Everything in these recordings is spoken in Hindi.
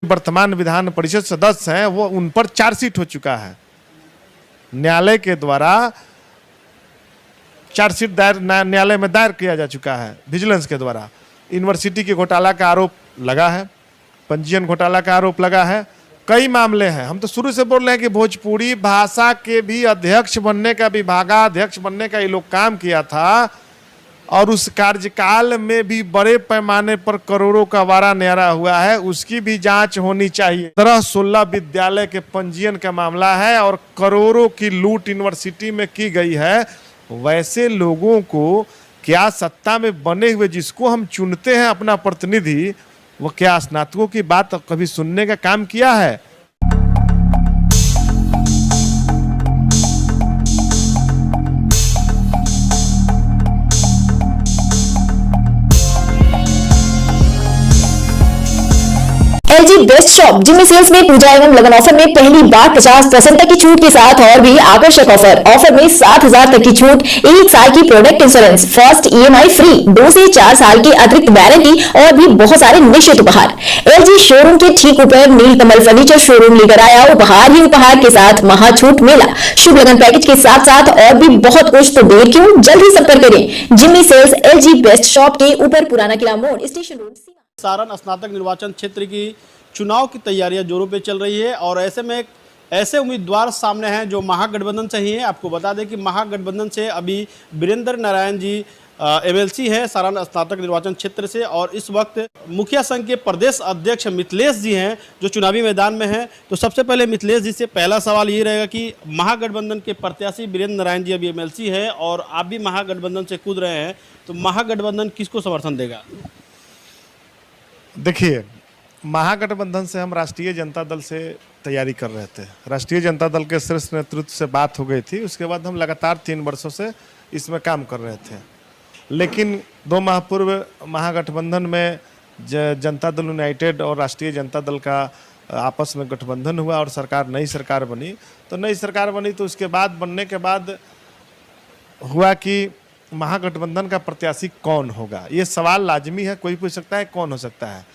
वर्तमान विधान परिषद सदस्य हैं वो उन पर चार्जशीट हो चुका है। न्यायालय के द्वारा चार्जशीट दायर न्यायालय में दायर किया जा चुका है विजिलेंस के द्वारा। यूनिवर्सिटी के घोटाला का आरोप लगा है, पंजीयन घोटाला का आरोप लगा है, कई मामले हैं। हम तो शुरू से बोल रहे हैं कि भोजपुरी भाषा के भी अध्यक्ष बनने का, विभागाध्यक्ष बनने का ये लोग काम किया था और उस कार्यकाल में भी बड़े पैमाने पर करोड़ों का वारा न्यारा हुआ है, उसकी भी जांच होनी चाहिए। 15-16 विद्यालय के पंजीयन का मामला है और करोड़ों की लूट यूनिवर्सिटी में की गई है। वैसे लोगों को क्या सत्ता में बने हुए जिसको हम चुनते हैं अपना प्रतिनिधि, वो क्या स्नातकों की बात कभी सुनने का काम किया है? LG best shop Jimmy sales में पूजा एवं लगन ऑफर में पहली बार 50% तक की छूट के साथ और भी आकर्षक ऑफर में 7,000 तक की छूट, 1 साल की product insurance, first EMI free, 2 से 4 साल की अतिरिक्त वारंटी और भी बहुत सारे निश्चित उपहार। एलजी शोरूम के ठीक ऊपर नीलकमल फर्नीचर शोरूम लेकर आया उपहार ही उपहार के साथ महा छूट मेला, शुभ लगन पैकेज के साथ साथ और भी बहुत कुछ। तो देर क्यों, जल्द ही संपर्क करें Jimmy sales, LG best shop के ऊपर, पुराना किला मोड़, स्टेशन रोड। सारण स्नातक निर्वाचन क्षेत्र की चुनाव की तैयारियां जोरों पे चल रही है और ऐसे में ऐसे उम्मीदवार सामने हैं जो महागठबंधन से ही हैं। आपको बता दें कि महागठबंधन से अभी वीरेंद्र नारायण जी एमएलसी है सारण स्नातक निर्वाचन क्षेत्र से, और इस वक्त मुखिया संघ के प्रदेश अध्यक्ष मिथिलेश जी हैं जो चुनावी मैदान में हैं। तो सबसे पहले मिथिलेश जी से पहला सवाल ये रहेगा कि महागठबंधन के प्रत्याशी वीरेंद्र नारायण जी अभी एमएलसी है और आप भी महागठबंधन से कूद रहे हैं, तो महागठबंधन किसको समर्थन देगा? देखिए, महागठबंधन से हम राष्ट्रीय जनता दल से तैयारी कर रहे थे। राष्ट्रीय जनता दल के शीर्ष नेतृत्व से बात हो गई थी, उसके बाद हम लगातार 3 वर्षों से इसमें काम कर रहे थे। लेकिन 2 माह पूर्व महागठबंधन में जनता दल यूनाइटेड और राष्ट्रीय जनता दल का आपस में गठबंधन हुआ और नई सरकार बनी। तो नई सरकार बनी तो उसके बाद बनने के बाद हुआ कि महागठबंधन का प्रत्याशी कौन होगा, ये सवाल लाजमी है, कोई पूछ सकता है कौन हो सकता है।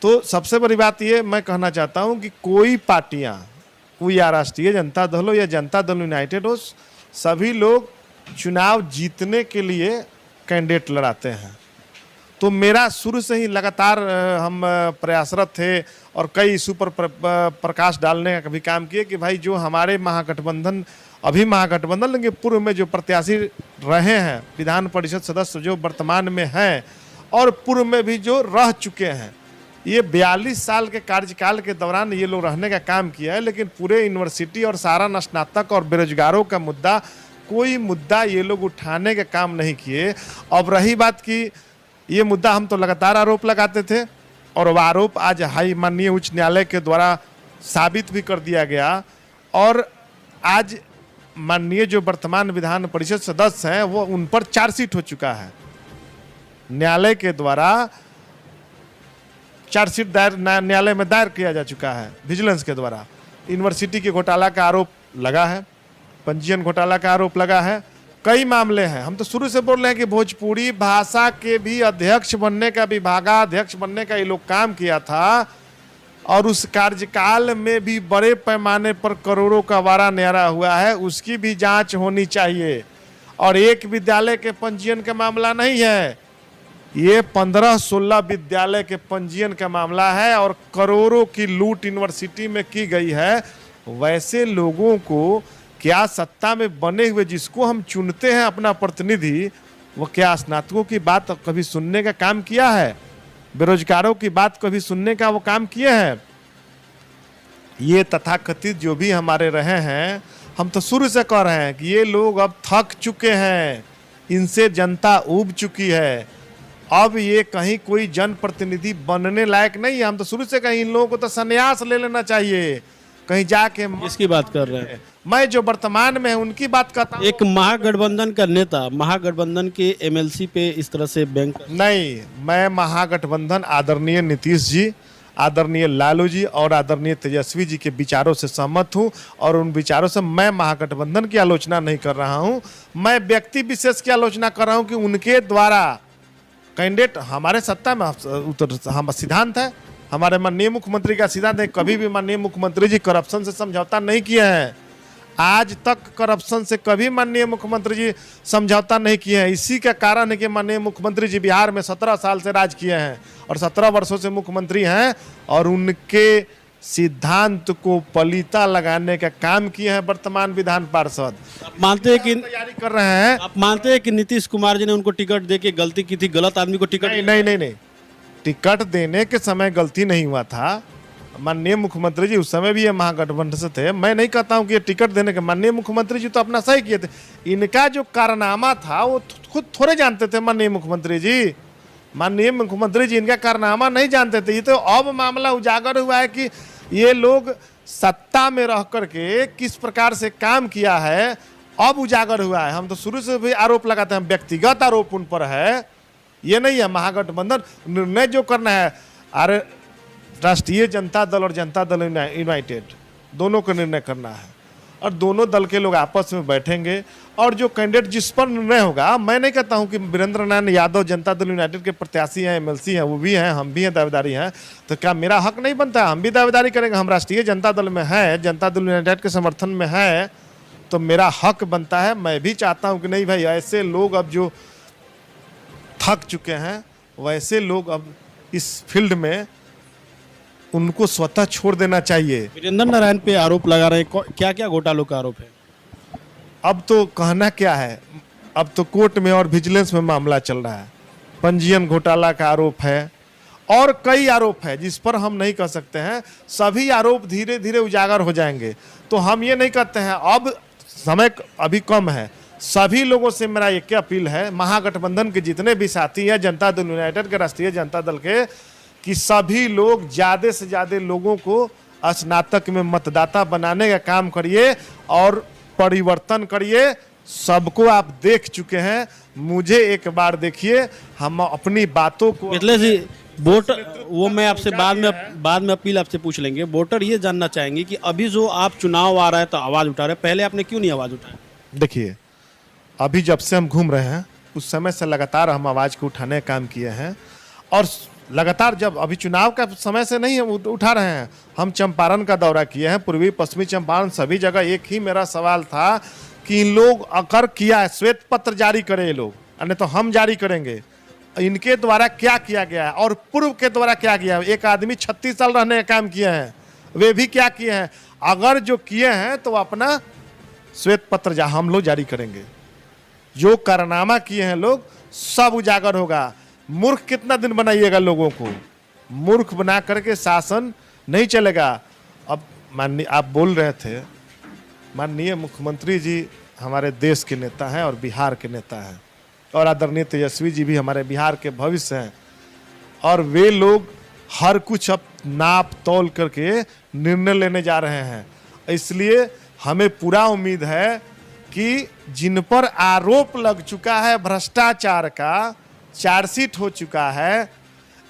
तो सबसे बड़ी बात ये मैं कहना चाहता हूँ कि कोई पार्टियाँ, कोई या राष्ट्रीय जनता दल हो या जनता दल यूनाइटेड हो, सभी लोग चुनाव जीतने के लिए कैंडिडेट लड़ाते हैं। तो मेरा शुरू से ही लगातार हम प्रयासरत थे और कई इशू पर प्रकाश डालने का कभी काम किए कि भाई जो हमारे महागठबंधन, अभी महागठबंधन लेकिन पूर्व में जो प्रत्याशी रहे हैं विधान परिषद सदस्य जो वर्तमान में हैं और पूर्व में भी जो रह चुके हैं, ये 42 साल के कार्यकाल के दौरान ये लोग रहने का काम किया है। लेकिन पूरे यूनिवर्सिटी और सारा स्नातक और बेरोजगारों का मुद्दा, कोई मुद्दा ये लोग उठाने का काम नहीं किए। अब रही बात कि ये मुद्दा हम तो लगातार आरोप लगाते थे और वह आरोप आज माननीय उच्च न्यायालय के द्वारा साबित भी कर दिया गया और आज माननीय जो वर्तमान विधान परिषद सदस्य हैं वो उन पर चार्जशीट हो चुका है। न्यायालय के द्वारा चार्जशीट दायर न्यायालय में दायर किया जा चुका है विजिलेंस के द्वारा। यूनिवर्सिटी के घोटाला का आरोप लगा है, पंजीयन घोटाला का आरोप लगा है, कई मामले हैं। हम तो शुरू से बोल रहे हैं कि भोजपुरी भाषा के भी अध्यक्ष बनने का, विभागाध्यक्ष बनने का ये लोग काम किया था और उस कार्यकाल में भी बड़े पैमाने पर करोड़ों का वारा न्यारा हुआ है, उसकी भी जांच होनी चाहिए। और एक विद्यालय के पंजीयन का मामला नहीं है, ये 15-16 विद्यालय के पंजीयन का मामला है और करोड़ों की लूट यूनिवर्सिटी में की गई है। वैसे लोगों को क्या सत्ता में बने हुए जिसको हम चुनते हैं अपना प्रतिनिधि, वो क्या स्नातकों की बात कभी सुनने का काम किया है? बेरोजगारों की बात कभी सुनने का वो काम किए हैं? ये तथाकथित जो भी हमारे रहे हैं, हम तो शुरू से कह रहे हैं कि ये लोग अब थक चुके हैं, इनसे जनता ऊब चुकी है। अब ये कहीं कोई जनप्रतिनिधि बनने लायक नहीं है। हम तो शुरू से कहीं इन लोगों को तो संन्यास ले लेना चाहिए, कहीं जाके। इसकी बात कर रहे हैं? मैं जो वर्तमान में है उनकी बात करता हूं। एक महागठबंधन का नेता महागठबंधन के एमएलसी पे इस तरह से बैंक नहीं, मैं महागठबंधन आदरणीय नीतीश जी, आदरणीय लालू जी और आदरणीय तेजस्वी जी के विचारों से सहमत हूं और उन विचारों से मैं महागठबंधन की आलोचना नहीं कर रहा हूं। मैं व्यक्ति विशेष की आलोचना कर रहा हूं कि उनके द्वारा कैंडिडेट हमारे सत्ता में हम सिद्धांत है हमारे माननीय मुख्यमंत्री का सीधा देख, कभी भी माननीय मुख्यमंत्री जी करप्शन से समझौता नहीं किए हैं। आज तक करप्शन से कभी माननीय मुख्यमंत्री जी समझौता नहीं किए हैं। इसी का कारण है कि माननीय मुख्यमंत्री जी बिहार में 17 साल से राज किए हैं और 17 वर्षों से मुख्यमंत्री हैं और उनके सिद्धांत को पलीता लगाने का काम किए हैं वर्तमान विधान पार्षद। आप मानते हैं कि तैयारी कर रहे हैं। आप मानते हैं कि नीतीश कुमार जी ने उनको टिकट दे के गलती की थी, गलत आदमी को टिकट नहीं, टिकट देने के समय गलती नहीं हुआ था। माननीय मुख्यमंत्री जी उस समय भी ये महागठबंधन से थे। मैं नहीं कहता हूँ कि ये टिकट देने के, माननीय मुख्यमंत्री जी तो अपना सही किए थे। इनका जो कारनामा था वो खुद थोड़े जानते थे माननीय मुख्यमंत्री जी। माननीय मुख्यमंत्री जी इनका कारनामा नहीं जानते थे। ये तो अब मामला उजागर हुआ है कि ये लोग सत्ता में रह करके किस प्रकार से काम किया है, अब उजागर हुआ है। हम तो शुरू से भी आरोप लगाते हैं, व्यक्तिगत आरोप उन पर है, ये नहीं है। महागठबंधन निर्णय जो करना है, अरे राष्ट्रीय जनता दल और जनता दल यूनाइटेड दोनों को निर्णय करना है और दोनों दल के लोग आपस में बैठेंगे और जो कैंडिडेट जिस पर निर्णय होगा, मैं नहीं कहता हूं कि वीरेंद्र नारायण यादव जनता दल यूनाइटेड के प्रत्याशी हैं, एमएलसी हैं, वो भी हैं, हम भी हैं, दावेदारी हैं, तो क्या मेरा हक नहीं बनता है? हम भी दावेदारी करेंगे। हम राष्ट्रीय जनता दल में हैं, जनता दल यूनाइटेड के समर्थन में है, तो मेरा हक बनता है। मैं भी चाहता हूँ कि नहीं भाई, ऐसे लोग अब जो थक चुके हैं, वैसे लोग अब इस फील्ड में उनको स्वतः छोड़ देना चाहिए। वीरेंद्र नारायण पे आरोप लगा रहे हैं, क्या क्या घोटालों का आरोप है? अब तो कहना क्या है, अब तो कोर्ट में और विजिलेंस में मामला चल रहा है। पंजीयन घोटाला का आरोप है और कई आरोप है जिस पर हम नहीं कह सकते हैं। सभी आरोप धीरे धीरे उजागर हो जाएंगे। तो हम ये नहीं कहते हैं, अब समय अभी कम है। सभी लोगों से मेरा एक अपील है, महागठबंधन के जितने भी साथी हैं, जनता दल यूनाइटेड के, राष्ट्रीय जनता दल के, कि सभी लोग ज़्यादा से ज़्यादा लोगों को स्नातक में मतदाता बनाने का काम करिए और परिवर्तन करिए। सबको आप देख चुके हैं, मुझे एक बार देखिए, हम अपनी बातों को मिथिलेश जी, वोटर वो मैं आपसे बाद में अपील आपसे पूछ लेंगे। वोटर ये जानना चाहेंगे कि अभी जो आप चुनाव आ रहा है तो आवाज़ उठा रहे हैं, पहले आपने क्यों नहीं आवाज़ उठाया? देखिए, अभी जब से हम घूम रहे हैं उस समय से लगातार हम आवाज़ को उठाने का काम किए हैं और लगातार, जब अभी चुनाव का समय से नहीं हम उठा रहे हैं। हम चंपारण का दौरा किए हैं, पूर्वी पश्चिमी चंपारण, सभी जगह एक ही मेरा सवाल था कि इन लोग अगर किया है, श्वेत पत्र जारी करें ये लोग, नहीं तो हम जारी करेंगे। इनके द्वारा क्या किया गया है और पूर्व के द्वारा क्या किया है। एक आदमी 36 साल रहने का काम किए हैं, वे भी क्या किए हैं। अगर जो किए हैं तो अपना श्वेत पत्र हम लोग जारी करेंगे। जो कारनामा किए हैं लोग, सब उजागर होगा। मूर्ख कितना दिन बनाइएगा लोगों को? मूर्ख बना करके शासन नहीं चलेगा। अब माननीय आप बोल रहे थे, माननीय मुख्यमंत्री जी हमारे देश के नेता हैं और बिहार के नेता हैं और आदरणीय तेजस्वी जी भी हमारे बिहार के भविष्य हैं और वे लोग हर कुछ अब नाप तौल करके निर्णय लेने जा रहे हैं। इसलिए हमें पूरा उम्मीद है कि जिन पर आरोप लग चुका है भ्रष्टाचार का, चार्जशीट हो चुका है,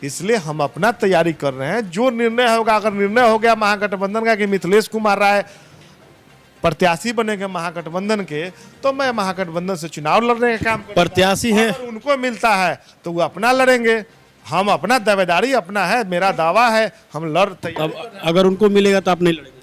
इसलिए हम अपना तैयारी कर रहे हैं। जो निर्णय होगा, अगर निर्णय हो गया महागठबंधन का कि मिथिलेश कुमार राय प्रत्याशी बनेंगे महागठबंधन के, तो मैं महागठबंधन से चुनाव लड़ने का काम करूंगा। प्रत्याशी हैं, उनको मिलता है तो वो अपना लड़ेंगे। हम अपना दावेदारी अपना है, मेरा दावा है, हम लड़ तैयार। अगर उनको मिलेगा तो आप नहीं लड़ेंगे?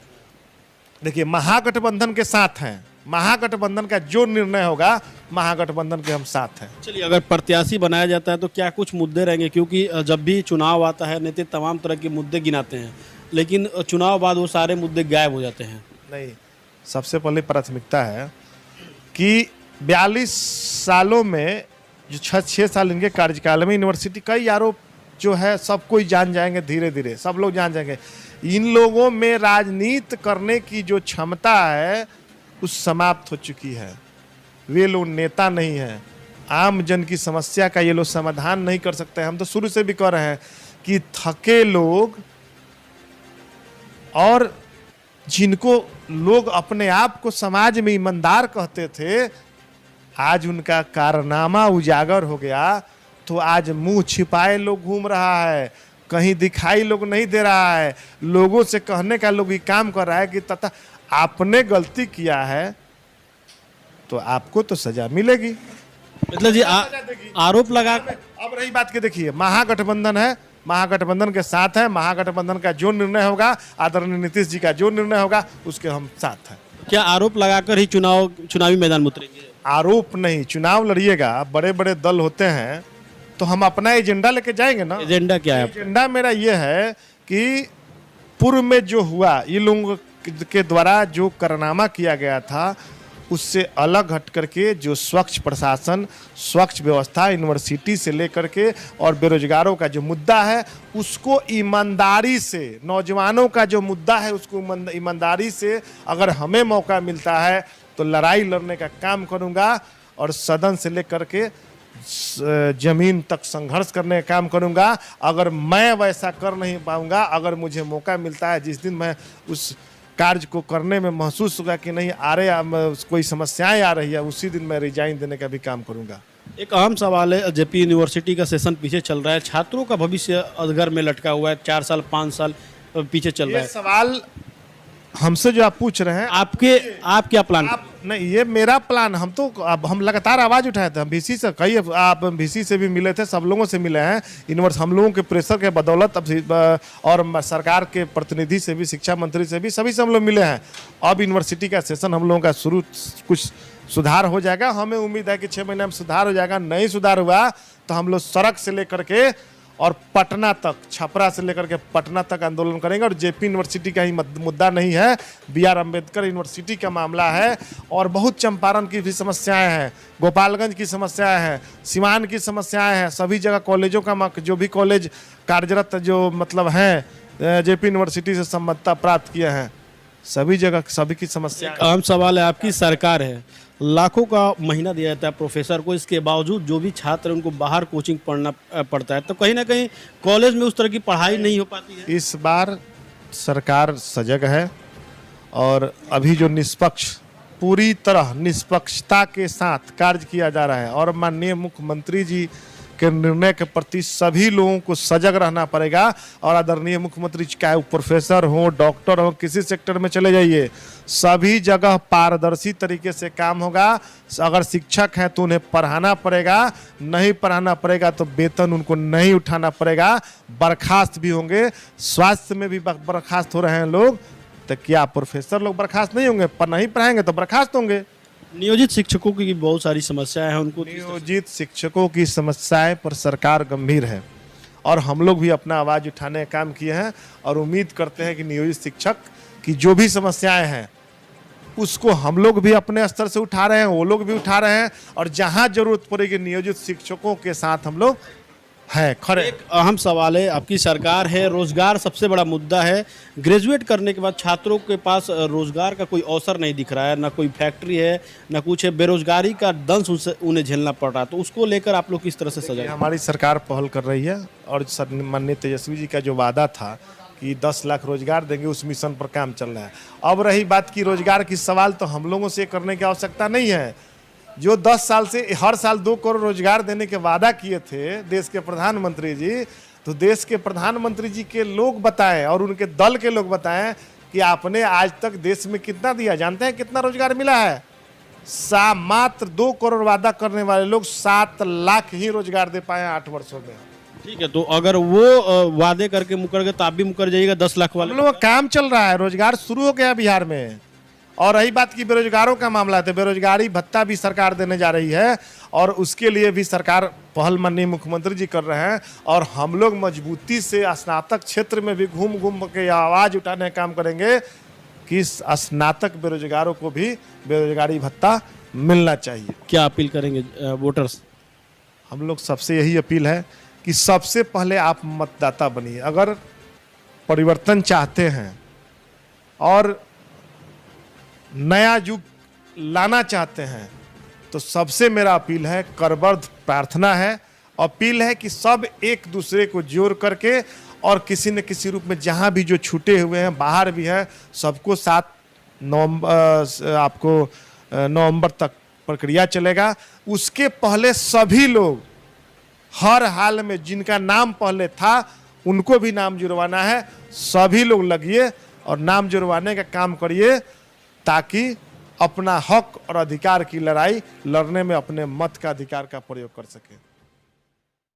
देखिए, महागठबंधन के साथ हैं। महागठबंधन का जो निर्णय होगा, महागठबंधन के हम साथ हैं। चलिए, अगर प्रत्याशी बनाया जाता है तो क्या कुछ मुद्दे रहेंगे? क्योंकि जब भी चुनाव आता है नेता तमाम तरह के मुद्दे गिनाते हैं, लेकिन चुनाव बाद वो सारे मुद्दे गायब हो जाते हैं। नहीं, सबसे पहले प्राथमिकता है कि 42 सालों में जो 6 साल इनके कार्यकाल में यूनिवर्सिटी कई आरोप जो है सब कोई जान जाएंगे, धीरे धीरे सब लोग जान जाएंगे। इन लोगों में राजनीति करने की जो क्षमता है उस समाप्त हो चुकी है। वे लोग नेता नहीं हैं। आम जन की समस्या का ये लोग समाधान नहीं कर सकते। हम तो शुरू से भी कह रहे हैं कि थके लोग और जिनको लोग अपने आप को समाज में ईमानदार कहते थे, आज उनका कारनामा उजागर हो गया तो आज मुंह छिपाए लोग घूम रहा है, कहीं दिखाई लोग नहीं दे रहा है। लोगों से कहने का लोग ये काम कर रहा है कि तथा आपने गलती किया है तो आपको तो सजा मिलेगी। मतलब जी आरोप लगा। अब रही बात की, देखिए महागठबंधन है, महागठबंधन के साथ हैं। महागठबंधन का जो निर्णय होगा, आदरणीय नीतीश जी का जो निर्णय होगा, उसके हम साथ हैं। क्या आरोप लगाकर ही चुनावी मैदान में उतरेंगे? आरोप नहीं, चुनाव लड़िएगा, बड़े बड़े दल होते हैं तो हम अपना एजेंडा लेके जाएंगे ना। एजेंडा क्या है? एजेंडा मेरा ये है कि पूर्व में जो हुआ, ये लोगों के द्वारा जो कारनामा किया गया था, उससे अलग हट करके जो स्वच्छ प्रशासन, स्वच्छ व्यवस्था, यूनिवर्सिटी से लेकर के और बेरोजगारों का जो मुद्दा है, उसको ईमानदारी से, नौजवानों का जो मुद्दा है उसको ईमानदारी से अगर हमें मौका मिलता है तो लड़ाई लड़ने का काम करूंगा और सदन से लेकर के जमीन तक संघर्ष करने का काम करूंगा। अगर मैं वैसा कर नहीं पाऊंगा, अगर मुझे मौका मिलता है, जिस दिन मैं उस कार्य को करने में महसूस होगा कि नहीं कोई समस्याएं आ रही है, उसी दिन मैं रिजाइन देने का भी काम करूंगा। एक अहम सवाल है, जेपी यूनिवर्सिटी का सेशन पीछे चल रहा है, छात्रों का भविष्य अधगर में लटका हुआ है, 4 साल 5 साल पीछे चल रहा ये है। सवाल हमसे जो आप पूछ रहे हैं, आप क्या प्लान? नहीं, ये मेरा प्लान, हम लगातार आवाज उठाए थे। हम VC से आप VC से भी मिले थे, सब लोगों से मिले हैं। हम लोगों के प्रेशर के बदौलत और सरकार के प्रतिनिधि से भी, शिक्षा मंत्री से भी, सभी से हम लोग मिले हैं। अब यूनिवर्सिटी का सेशन हम लोगों का शुरू, कुछ सुधार हो जाएगा। हमें उम्मीद है कि 6 महीने में सुधार हो जाएगा। नहीं सुधार हुआ तो हम लोग सड़क से लेकर के और पटना तक, छपरा से लेकर के पटना तक आंदोलन करेंगे। और जेपी यूनिवर्सिटी का ही मुद्दा नहीं है, BR अम्बेडकर यूनिवर्सिटी का मामला है। और बहुत चंपारण की भी समस्याएं हैं, गोपालगंज की समस्याएं हैं, सिवान की समस्याएं हैं। सभी जगह कॉलेजों का, जो भी कॉलेज कार्यरत जो मतलब हैं जेपी यूनिवर्सिटी से संबद्धता प्राप्त किए हैं, सभी जगह सभी की समस्या। अहम सवाल है, आपकी सरकार है, लाखों का महीना दिया जाता है प्रोफेसर को, इसके बावजूद जो भी छात्र हैं उनको बाहर कोचिंग पढ़ना पड़ता है, तो कहीं ना कहीं कॉलेज में उस तरह की पढ़ाई नहीं हो पाती है। इस बार सरकार सजग है और अभी जो पूरी तरह निष्पक्षता के साथ कार्य किया जा रहा है। और माननीय मुख्यमंत्री जी के निर्णय के प्रति सभी लोगों को सजग रहना पड़ेगा। और आदरणीय मुख्यमंत्री चाहे वो प्रोफेसर हो, डॉक्टर हो, किसी सेक्टर में चले जाइए, सभी जगह पारदर्शी तरीके से काम होगा। अगर शिक्षक हैं तो उन्हें पढ़ाना पड़ेगा, नहीं पढ़ाना पड़ेगा तो वेतन उनको नहीं उठाना पड़ेगा, बर्खास्त भी होंगे। स्वास्थ्य में भी बर्खास्त हो रहे हैं लोग, तो क्या प्रोफेसर लोग बर्खास्त नहीं होंगे? पर नहीं पढ़ाएंगे तो बर्खास्त होंगे। नियोजित शिक्षकों की बहुत सारी समस्याएं हैं, उनको नियोजित शिक्षकों की समस्याएं पर सरकार गंभीर है और हम लोग भी अपना आवाज उठाने का काम किए हैं। और उम्मीद करते हैं कि नियोजित शिक्षक की जो भी समस्याएं हैं उसको हम लोग भी अपने स्तर से उठा रहे हैं, वो लोग भी उठा रहे हैं। और जहां जरूरत पड़ेगी नियोजित शिक्षकों के साथ हम लोग हैं खड़े। एक अहम सवाल है, आपकी सरकार है, रोजगार सबसे बड़ा मुद्दा है। ग्रेजुएट करने के बाद छात्रों के पास रोजगार का कोई अवसर नहीं दिख रहा है, ना कोई फैक्ट्री है, ना कुछ है, बेरोजगारी का दंश उन्हें झेलना पड़ रहा है, तो उसको लेकर आप लोग किस तरह से सजाए? हमारी सरकार पहल कर रही है और माननीय तेजस्वी जी का जो वादा था कि 10 लाख रोजगार देंगे, उस मिशन पर काम चल रहा है। अब रही बात की रोजगार की सवाल, तो हम लोगों से करने की आवश्यकता नहीं है। जो 10 साल से हर साल 2 करोड़ रोजगार देने के वादा किए थे देश के प्रधानमंत्री जी, तो देश के प्रधानमंत्री जी के लोग बताएं और उनके दल के लोग बताएं कि आपने आज तक देश में कितना दिया। जानते हैं कितना रोजगार मिला है? मात्र 2 करोड़ वादा करने वाले लोग 7 लाख ही रोजगार दे पाए 8 वर्षों में। ठीक है, तो अगर वो वादे करके मुकर गए तो आप भी मुकर जाइएगा 10 लाख वाले? हम लोग काम चल रहा है, रोजगार शुरू हो गया बिहार में। और रही बात की बेरोजगारों का मामला है, तो बेरोजगारी भत्ता भी सरकार देने जा रही है और उसके लिए भी सरकार पहल माननीय मुख्यमंत्री जी कर रहे हैं। और हम लोग मजबूती से स्नातक क्षेत्र में भी घूम घूम के आवाज़ उठाने का काम करेंगे कि स्नातक बेरोजगारों को भी बेरोजगारी भत्ता मिलना चाहिए। क्या अपील करेंगे वोटर्स? हम लोग सबसे यही अपील है कि सबसे पहले आप मतदाता बनिए। अगर परिवर्तन चाहते हैं और नया युग लाना चाहते हैं तो सबसे मेरा अपील है, करबद्ध प्रार्थना है, अपील है कि सब एक दूसरे को जोड़ करके और किसी न किसी रूप में जहां भी जो छूटे हुए हैं, बाहर भी हैं, सबको 7 नवंबर तक प्रक्रिया चलेगा। उसके पहले सभी लोग हर हाल में जिनका नाम पहले था उनको भी नाम जुड़वाना है। सभी लोग लगिए और नाम जुड़वाने का काम करिए ताकि अपना हक और अधिकार की लड़ाई लड़ने में अपने मत का अधिकार का प्रयोग कर सके।